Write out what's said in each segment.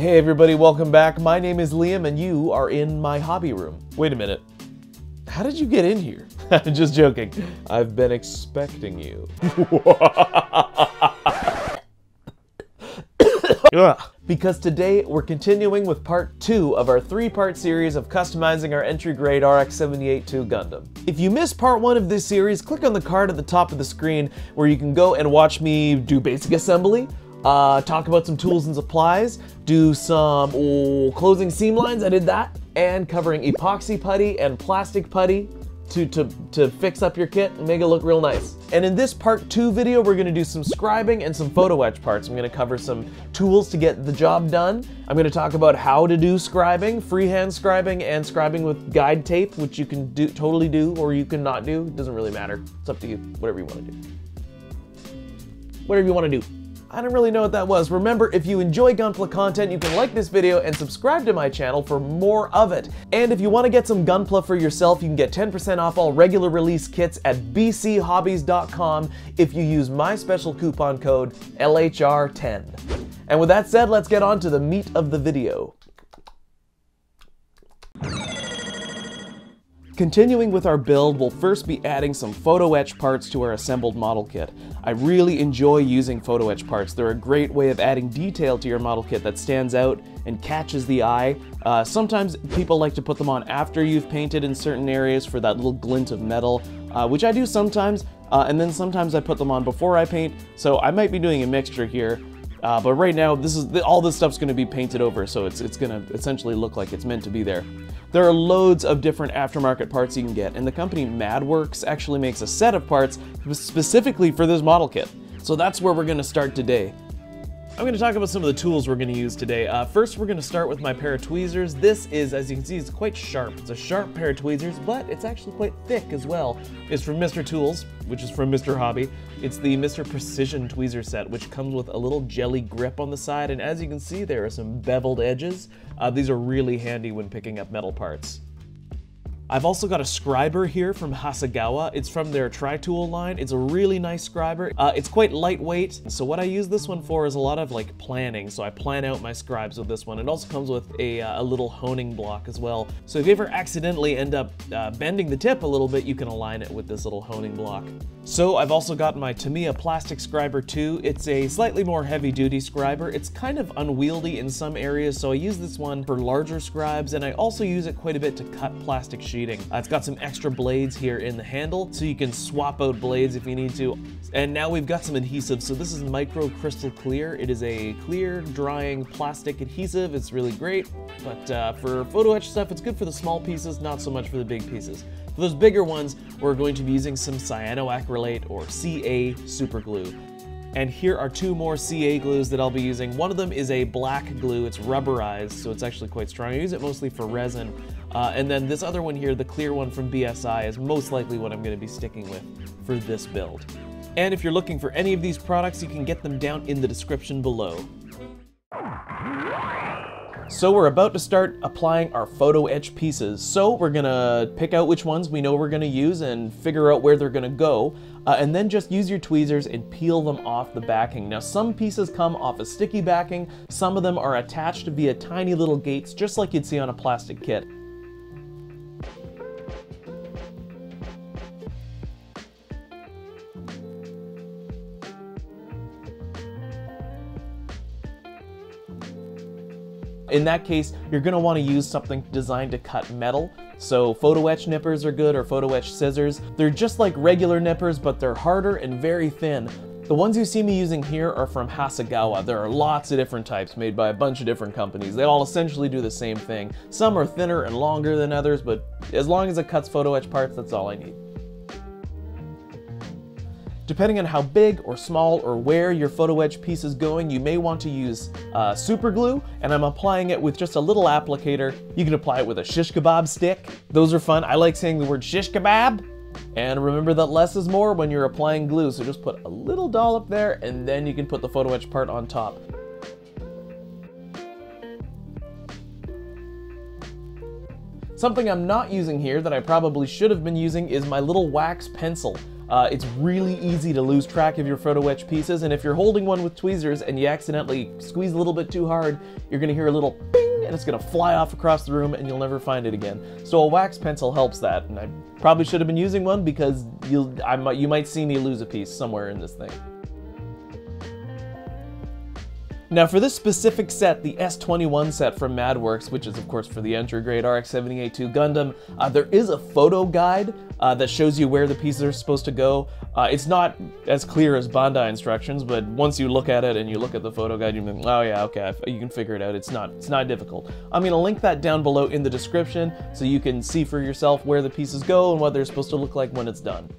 Hey everybody, welcome back. My name is Liam and you are in my hobby room. Wait a minute. How did you get in here? Just joking. I've been expecting you. Because today we're continuing with part 2 of our 3-part series of customizing our entry-grade RX-78-2 Gundam. If you missed part 1 of this series, click on the card at the top of the screen where you can go and watch me do basic assembly, talk about some tools and supplies, do some closing seam lines, I did that, and covering epoxy putty and plastic putty to fix up your kit and make it look real nice. And in this part 2 video, we're gonna do some scribing and some photo-etch parts. I'm gonna cover some tools to get the job done. I'm gonna talk about how to do scribing, freehand scribing, and scribing with guide tape, which you can totally do or you can not do. It doesn't really matter. It's up to you, whatever you wanna do. Whatever you wanna do. I don't really know what that was. Remember, if you enjoy Gunpla content, you can like this video and subscribe to my channel for more of it. And if you want to get some Gunpla for yourself, you can get 10% off all regular release kits at bchobbies.com if you use my special coupon code LHR10. And with that said, let's get on to the meat of the video. Continuing with our build, we'll first be adding some photo-etch parts to our assembled model kit. I really enjoy using photo-etch parts. They're a great way of adding detail to your model kit that stands out and catches the eye. Sometimes people like to put them on after you've painted in certain areas for that little glint of metal, which I do sometimes, and then sometimes I put them on before I paint, so I might be doing a mixture here. But right now, all this stuff's going to be painted over, so it's going to essentially look like it's meant to be there. There are loads of different aftermarket parts you can get, and the company MADWORKS actually makes a set of parts specifically for this model kit. So that's where we're going to start today. I'm going to talk about some of the tools we're going to use today. First, we're going to start with my pair of tweezers. This is, as you can see, it's quite sharp. It's a sharp pair of tweezers, but it's actually quite thick as well. It's from Mr. Tools, which is from Mr. Hobby. It's the Mr. Precision tweezer set, which comes with a little jelly grip on the side, and as you can see, there are some beveled edges. These are really handy when picking up metal parts. I've also got a SCRIBER here from HASEGAWA. It's from their TRYTOOL line. It's a really nice SCRIBER. It's quite lightweight, so what I use this one for is a lot of like planning, so I plan out my scribes with this one. It also comes with a little honing block as well, so if you ever accidentally end up bending the tip a little bit, you can align it with this little honing block. So I've also got my TAMIYA plastic SCRIBER too. It's a slightly more heavy-duty SCRIBER. It's kind of unwieldy in some areas, so I use this one for larger scribes, and I also use it quite a bit to cut plastic sheeting. It's got some extra blades here in the handle, so you can swap out blades if you need to. And now we've got some adhesive. So this is Micro Crystal Clear. It is a clear, drying plastic adhesive. It's really great, but for photo etch stuff, it's good for the small pieces, not so much for the big pieces. For those bigger ones, we're going to be using some cyanoacrylate or CA super glue. And here are 2 more CA glues that I'll be using. One of them is a black glue. It's rubberized, so it's actually quite strong. I use it mostly for resin. And then this other one here, the clear one from BSI, is most likely what I'm going to be sticking with for this build. And if you're looking for any of these products, you can get them down in the description below. So we're about to start applying our photo etch pieces. So we're gonna pick out which ones we know we're gonna use and figure out where they're gonna go. And then just use your tweezers and peel them off the backing. Now some pieces come off a sticky backing, some of them are attached via tiny little gates, just like you'd see on a plastic kit. In that case, you're going to want to use something designed to cut metal. So photo etch nippers are good, or photo etch scissors. They're just like regular nippers, but they're harder and very thin. The ones you see me using here are from HASEGAWA. There are lots of different types made by a bunch of different companies. They all essentially do the same thing. Some are thinner and longer than others, but as long as it cuts photo etch parts, that's all I need. Depending on how big or small or where your photo etch piece is going, you may want to use super glue, and I'm applying it with just a little applicator. You can apply it with a shish kebab stick. Those are fun. I like saying the word shish kebab. And remember that less is more when you're applying glue, so just put a little dollop there, and then you can put the photo etch part on top. Something I'm not using here that I probably should have been using is my little wax pencil. It's really easy to lose track of your Photo-Etch pieces, and if you're holding one with tweezers and you accidentally squeeze a little bit too hard, you're going to hear a little ping, and it's going to fly off across the room and you'll never find it again. So a wax pencil helps that, and I probably should have been using one because you might see me lose a piece somewhere in this thing. Now for this specific set, the S21 set from MADWORKS, which is of course for the entry grade RX-78-2 Gundam, there is a photo guide that shows you where the pieces are supposed to go. It's not as clear as Bandai instructions, but once you look at it and you look at the photo guide, you think, oh yeah, okay, you can figure it out. It's not difficult. I'm gonna link that down below in the description so you can see for yourself where the pieces go and what they're supposed to look like when it's done.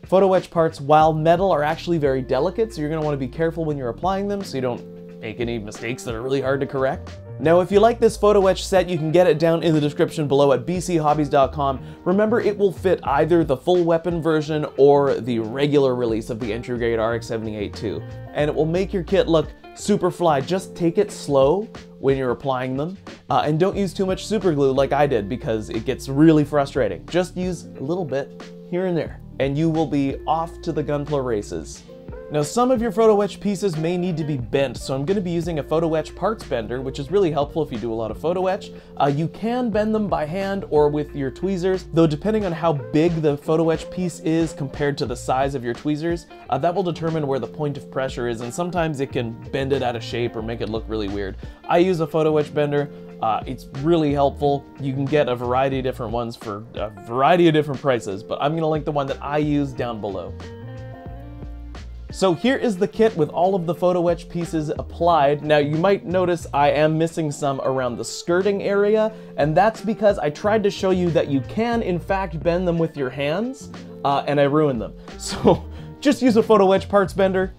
Photo-Etch parts, while metal, are actually very delicate, so you're gonna wanna be careful when you're applying them so you don't make any mistakes that are really hard to correct. Now, if you like this Photo-Etch set, you can get it down in the description below at bchobbies.com. Remember, it will fit either the full weapon version or the regular release of the entry grade RX-78-2. And it will make your kit look super fly. Just take it slow when you're applying them. And don't use too much super glue like I did because it gets really frustrating. Just use a little bit here and there, and you will be off to the Gunpla races. Now, some of your Photo-Etch pieces may need to be bent, so I'm going to be using a Photo-Etch parts bender, which is really helpful if you do a lot of Photo-Etch. You can bend them by hand or with your tweezers, though depending on how big the Photo-Etch piece is compared to the size of your tweezers, that will determine where the point of pressure is, and sometimes it can bend it out of shape or make it look really weird. I use a Photo-Etch bender. It's really helpful. You can get a variety of different ones for a variety of different prices, but I'm going to link the one that I use down below. So here is the kit with all of the Photo-Etch pieces applied. Now you might notice I am missing some around the skirting area, and that's because I tried to show you that you can in fact bend them with your hands, and I ruined them. So just use a Photo-Etch parts bender,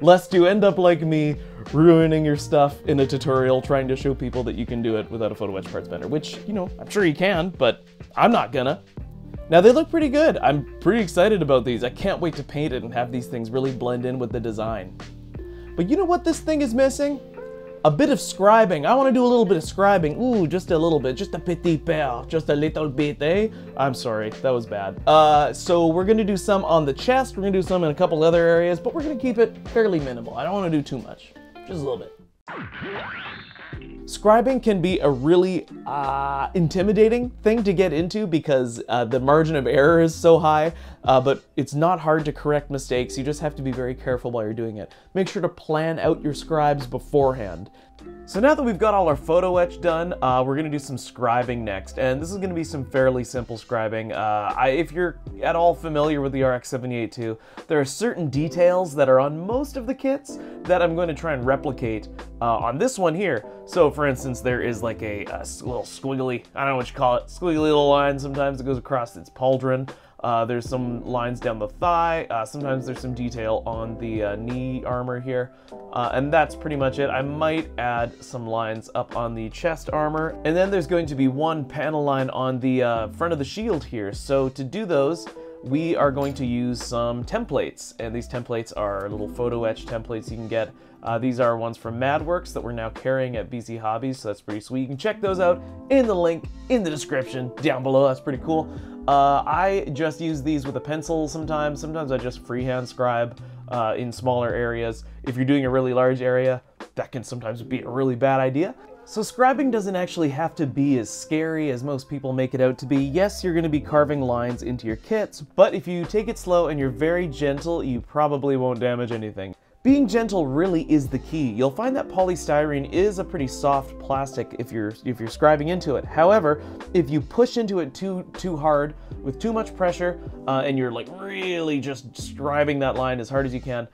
lest you end up like me, ruining your stuff in a tutorial trying to show people that you can do it without a Photo-Etch parts bender, which, you know, I'm sure you can, but I'm not gonna. Now they look pretty good. I'm pretty excited about these. I can't wait to paint it and have these things really blend in with the design. But you know what this thing is missing? A bit of scribing. I want to do a little bit of scribing. Ooh, just a little bit. Just a petit peu. Just a little bit, eh? I'm sorry, that was bad. So we're going to do some on the chest. We're going to do some in a couple other areas, but we're going to keep it fairly minimal. I don't want to do too much. Just a little bit. Scribing can be a really intimidating thing to get into because the margin of error is so high, but it's not hard to correct mistakes. You just have to be very careful while you're doing it. Make sure to plan out your scribes beforehand. So now that we've got all our Photo-Etch done, we're going to do some scribing next, and this is going to be some fairly simple scribing. If you're at all familiar with the RX-78-2, there are certain details that are on most of the kits that I'm going to try and replicate on this one here. So for instance, there is like a little squiggly, I don't know what you call it, squiggly little line sometimes that goes across its pauldron. There's some lines down the thigh, sometimes there's some detail on the knee armor here, and that's pretty much it. I might add some lines up on the chest armor, and then there's going to be one panel line on the front of the shield here. So to do those, we are going to use some templates, and these templates are little Photo-Etch templates you can get. These are ones from MADWORKS that we're now carrying at BC Hobbies, so that's pretty sweet. You can check those out in the link in the description down below. That's pretty cool. I just use these with a pencil sometimes. Sometimes I just freehand scribe in smaller areas. If you're doing a really large area, that can sometimes be a really bad idea. So scribing doesn't actually have to be as scary as most people make it out to be. Yes, you're going to be carving lines into your kits, but if you take it slow and you're very gentle, you probably won't damage anything. Being gentle really is the key. You'll find that polystyrene is a pretty soft plastic if you're scribing into it. However, if you push into it too hard with too much pressure and you're like really just scribing that line as hard as you can,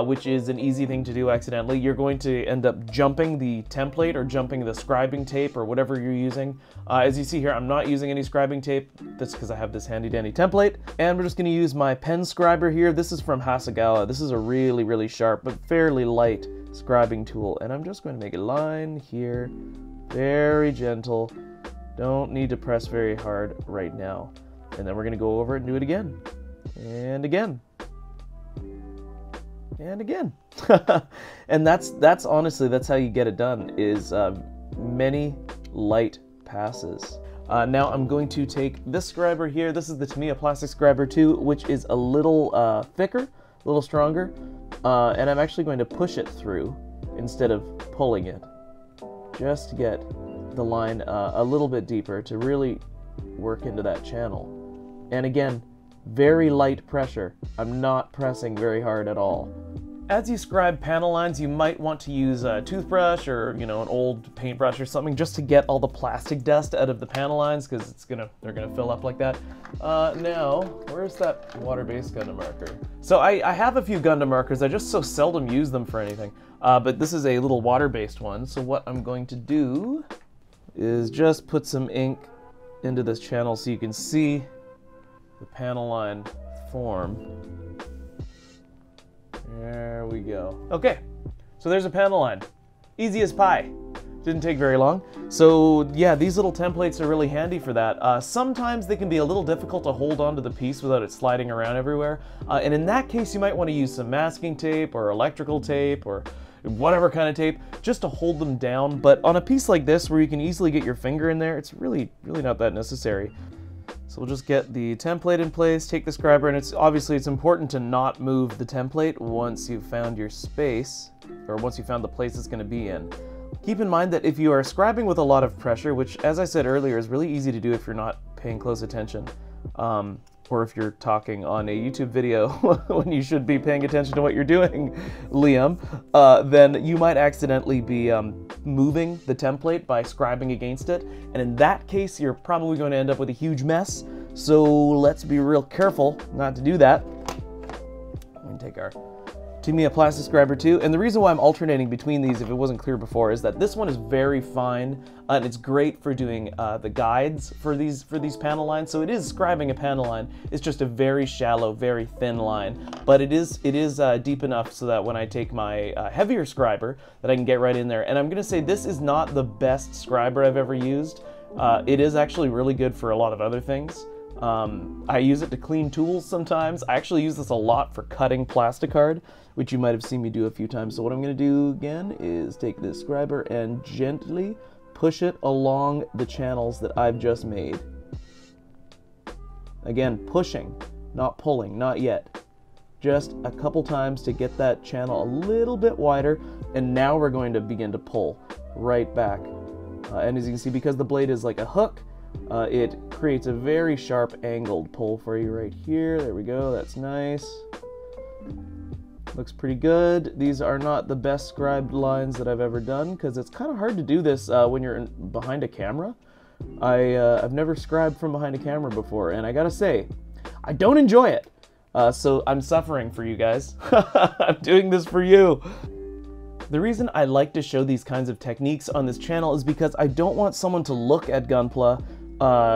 which is an easy thing to do accidentally, you're going to end up jumping the template or jumping the scribing tape or whatever you're using. As you see here, I'm not using any scribing tape. That's because I have this handy dandy template. And we're just going to use my pen scriber here. This is from HASEGAWA. This is a really, really sharp but fairly light scribing tool. And I'm just going to make a line here. Very gentle. Don't need to press very hard right now. And then we're going to go over it and do it again. And again. And again. And that's honestly, that's how you get it done, is many light passes. Now I'm going to take this scriber here. This is the Tamiya Plastic Scriber 2, which is a little thicker, a little stronger, and I'm actually going to push it through instead of pulling it, just to get the line a little bit deeper to really work into that channel. And again, very light pressure. I'm not pressing very hard at all. As you scribe panel lines, you might want to use a toothbrush or, an old paintbrush or something just to get all the plastic dust out of the panel lines, because they're gonna fill up like that. Now, where's that water-based Gundam marker? So I have a few Gundam markers. I just so seldom use them for anything. But this is a little water-based one. So what I'm going to do is just put some ink into this channel so you can see the panel line form. There we go. Okay, so there's a panel line. Easy as pie. Didn't take very long. So yeah, these little templates are really handy for that. Sometimes they can be a little difficult to hold onto the piece without it sliding around everywhere. And in that case, you might want to use some masking tape or electrical tape or whatever kind of tape just to hold them down. But on a piece like this where you can easily get your finger in there, it's really not that necessary. So we'll just get the template in place, take the scriber, and it's important to not move the template once you've found your space, or once you've found the place it's going to be in. Keep in mind that if you are scribing with a lot of pressure, which as I said earlier is really easy to do if you're not paying close attention, or if you're talking on a YouTube video when you should be paying attention to what you're doing, Liam, then you might accidentally be moving the template by scribing against it. And in that case, you're probably going to end up with a huge mess. So let's be real careful not to do that. We can take our Tamiya Plastic Scriber 2, and the reason why I'm alternating between these, if it wasn't clear before, is that this one is very fine, and it's great for doing the guides for these panel lines. So it is scribing a panel line. It's just a very shallow, very thin line, but it is deep enough so that when I take my heavier scriber, that I can get right in there. And I'm gonna say this is not the best scriber I've ever used. It is actually really good for a lot of other things. I use it to clean tools sometimes. I actually use this a lot for cutting plastic card, which you might have seen me do a few times. So what I'm going to do again is take this scriber and gently push it along the channels that I've just made. Again, pushing, not pulling, not yet. Just a couple times to get that channel a little bit wider, and now we're going to begin to pull right back. And as you can see, because the blade is like a hook, it creates a very sharp angled pull for you right here. There we go, that's nice. Looks pretty good. These are not the best scribed lines that I've ever done, because it's kind of hard to do this when you're behind a camera. I've never scribed from behind a camera before, and I gotta say, I don't enjoy it. So I'm suffering for you guys. I'm doing this for you. The reason I like to show these kinds of techniques on this channel is because I don't want someone to look at Gunpla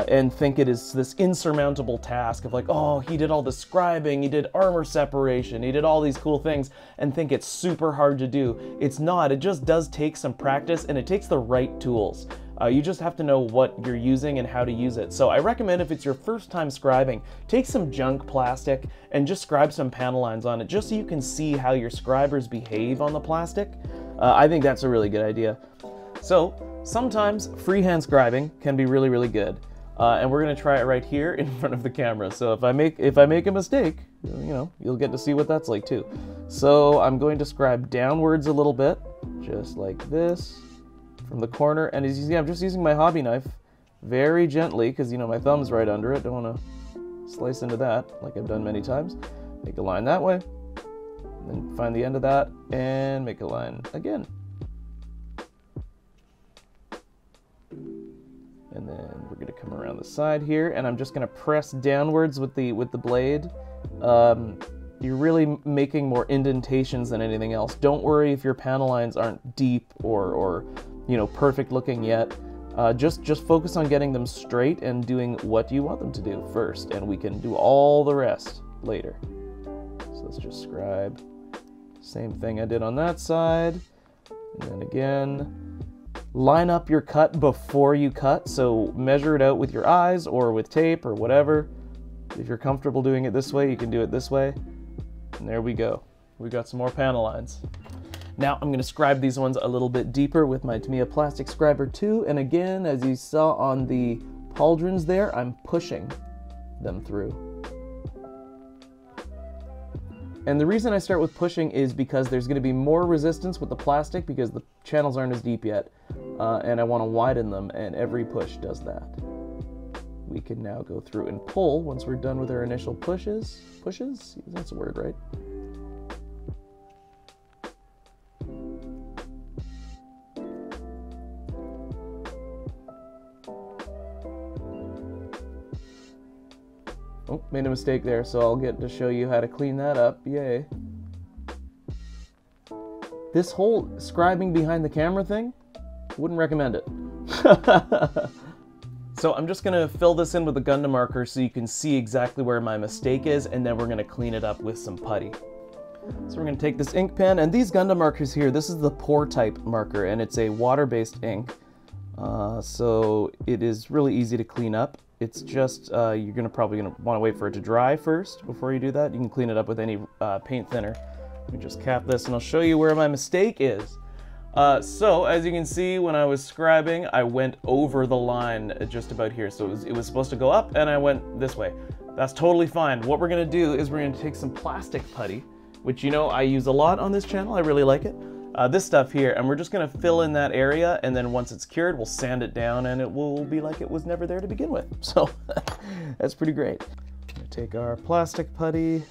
and think it is this insurmountable task of like, oh, he did all the scribing, he did armor separation, he did all these cool things, and think it's super hard to do. It's not. It just does take some practice, and it takes the right tools. You just have to know what you're using and how to use it. So I recommend, if it's your first time scribing, take some junk plastic and just scribe some panel lines on it, just so you can see how your scribers behave on the plastic. I think that's a really good idea. So sometimes freehand scribing can be really good, and we're gonna try it right here in front of the camera. So if I make a mistake, you'll get to see what that's like too. So I'm going to scribe downwards a little bit, just like this, from the corner. And as you see, I'm just using my hobby knife very gently, because my thumb's right under it. Don't want to slice into that like I've done many times. Make a line that way, and then find the end of that and make a line again. And then we're going to come around the side here, and I'm just going to press downwards with the blade. You're really making more indentations than anything else. Don't worry if your panel lines aren't deep or perfect looking yet. Just focus on getting them straight and doing what you want them to do first, and we can do all the rest later. So let's just scribe. Same thing I did on that side. And then again, line up your cut before you cut, so measure it out with your eyes or with tape or whatever. If you're comfortable doing it this way, you can do it this way. And there we go. We got some more panel lines. Now I'm going to scribe these ones a little bit deeper with my Tamiya Plastic Scriber 2, and again, as you saw on the pauldrons there, I'm pushing them through. And the reason I start with pushing is because there's going to be more resistance with the plastic because the channels aren't as deep yet, and I want to widen them, and every push does that. We can now go through and pull once we're done with our initial pushes. Pushes? That's a word, right? Oh, made a mistake there, so I'll get to show you how to clean that up. Yay. This whole scribing behind the camera thing, wouldn't recommend it. So I'm just gonna fill this in with a Gundam marker so you can see exactly where my mistake is, and then we're gonna clean it up with some putty. So we're gonna take this ink pen, and these Gundam markers here, this is the pour type marker, and it's a water-based ink. So it is really easy to clean up. It's just, you're probably gonna wanna wait for it to dry first before you do that. You can clean it up with any paint thinner. Let me just cap this and I'll show you where my mistake is. So as you can see, when I was scribing, I went over the line just about here. So it was supposed to go up and I went this way. That's totally fine. What we're gonna do is we're gonna take some plastic putty, which you know I use a lot on this channel, I really like it. This stuff here, and we're just gonna fill in that area, and then once it's cured, we'll sand it down and it will be like it was never there to begin with. So that's pretty great. We're gonna take our plastic putty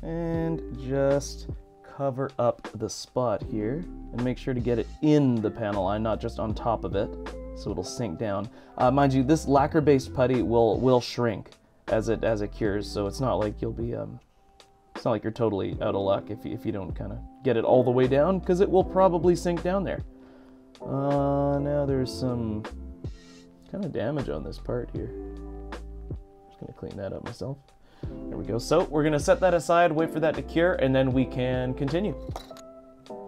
and just cover up the spot here and make sure to get it in the panel line, not just on top of it, so it'll sink down. Mind you, this lacquer-based putty will shrink as it cures, so it's not like you'll be it's not like you're totally out of luck if you don't kind of get it all the way down, because it will probably sink down there. Now there's some kind of damage on this part here. Just gonna clean that up myself. There we go. So we're gonna set that aside, wait for that to cure, and then we can continue.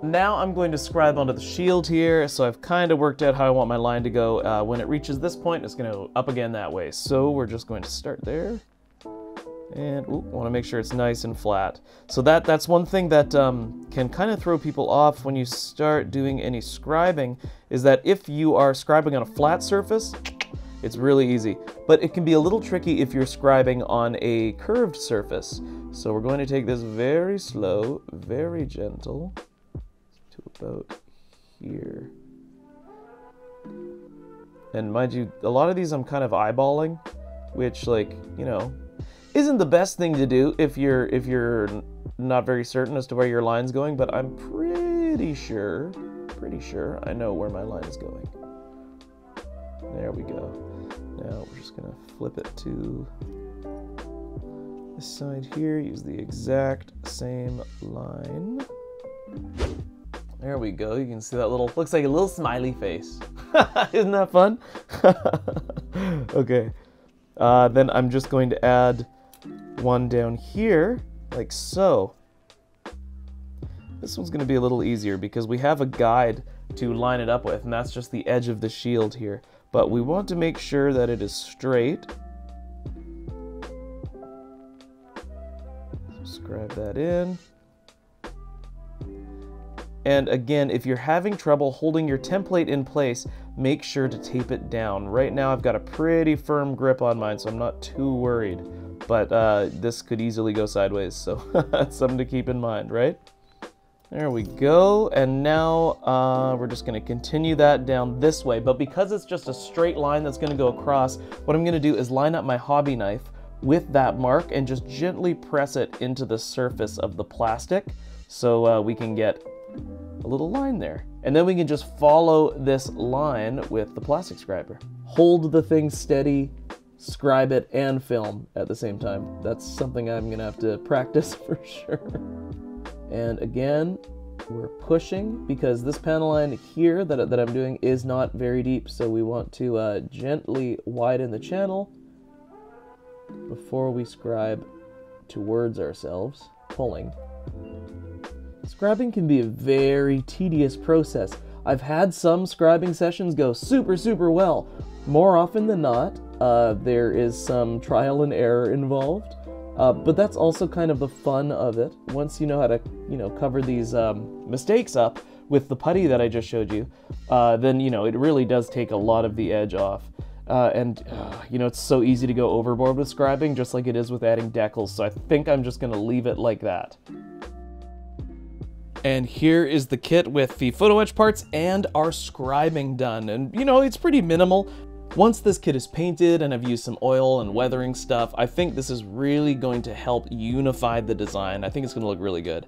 Now I'm going to scribe onto the shield here, so I've kind of worked out how I want my line to go. When it reaches this point, it's gonna go up again that way. So we're just going to start there. And want to make sure it's nice and flat. So that's one thing that can kind of throw people off when you start doing any scribing, is that if you are scribing on a flat surface, it's really easy. But it can be a little tricky if you're scribing on a curved surface. So we're going to take this very slow, very gentle, to about here. And mind you, a lot of these I'm kind of eyeballing, which, like, you know, isn't the best thing to do if you're not very certain as to where your line's going, but I'm pretty sure I know where my line is going. There we go. Now we're just gonna flip it to this side here, use the exact same line. There we go. You can see that little, looks like a little smiley face. Isn't that fun? Okay. Then I'm just going to add one down here, like so. This one's going to be a little easier because we have a guide to line it up with, and that's just the edge of the shield here. But we want to make sure that it is straight. Scribe that in. And again, if you're having trouble holding your template in place, make sure to tape it down. Right now I've got a pretty firm grip on mine, so I'm not too worried. But this could easily go sideways, so that's something to keep in mind, right? There we go, and now we're just gonna continue that down this way, but because it's just a straight line that's gonna go across, what I'm gonna do is line up my hobby knife with that mark and just gently press it into the surface of the plastic so we can get a little line there. And then we can just follow this line with the plastic scriber. Hold the thing steady, scribe it, and film at the same time. That's something I'm gonna have to practice for sure. And again, we're pushing because this panel line here that I'm doing is not very deep, so we want to gently widen the channel before we scribe towards ourselves, pulling. Scribing can be a very tedious process. I've had some scribing sessions go super well. More often than not, there is some trial and error involved, but that's also kind of the fun of it. Once you know how to, cover these mistakes up with the putty that I just showed you, then, it really does take a lot of the edge off. You know, it's so easy to go overboard with scribing, just like it is with adding decals, so I think I'm just gonna leave it like that. And here is the kit with the Photo-Etch parts and our scribing done, and you know, it's pretty minimal. Once this kit is painted and I've used some oil and weathering stuff, I think this is really going to help unify the design. I think it's gonna look really good.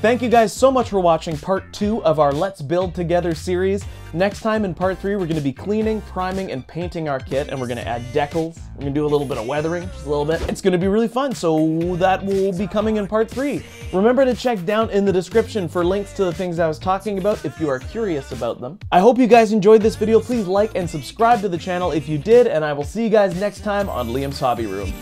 Thank you guys so much for watching part 2 of our Let's Build Together series. Next time in part 3, we're going to be cleaning, priming, and painting our kit, and we're going to add decals. We're going to do a little bit of weathering, just a little bit. It's going to be really fun, so that will be coming in part 3. Remember to check down in the description for links to the things I was talking about if you are curious about them. I hope you guys enjoyed this video. Please like and subscribe to the channel if you did, and I will see you guys next time on Liam's Hobby Room.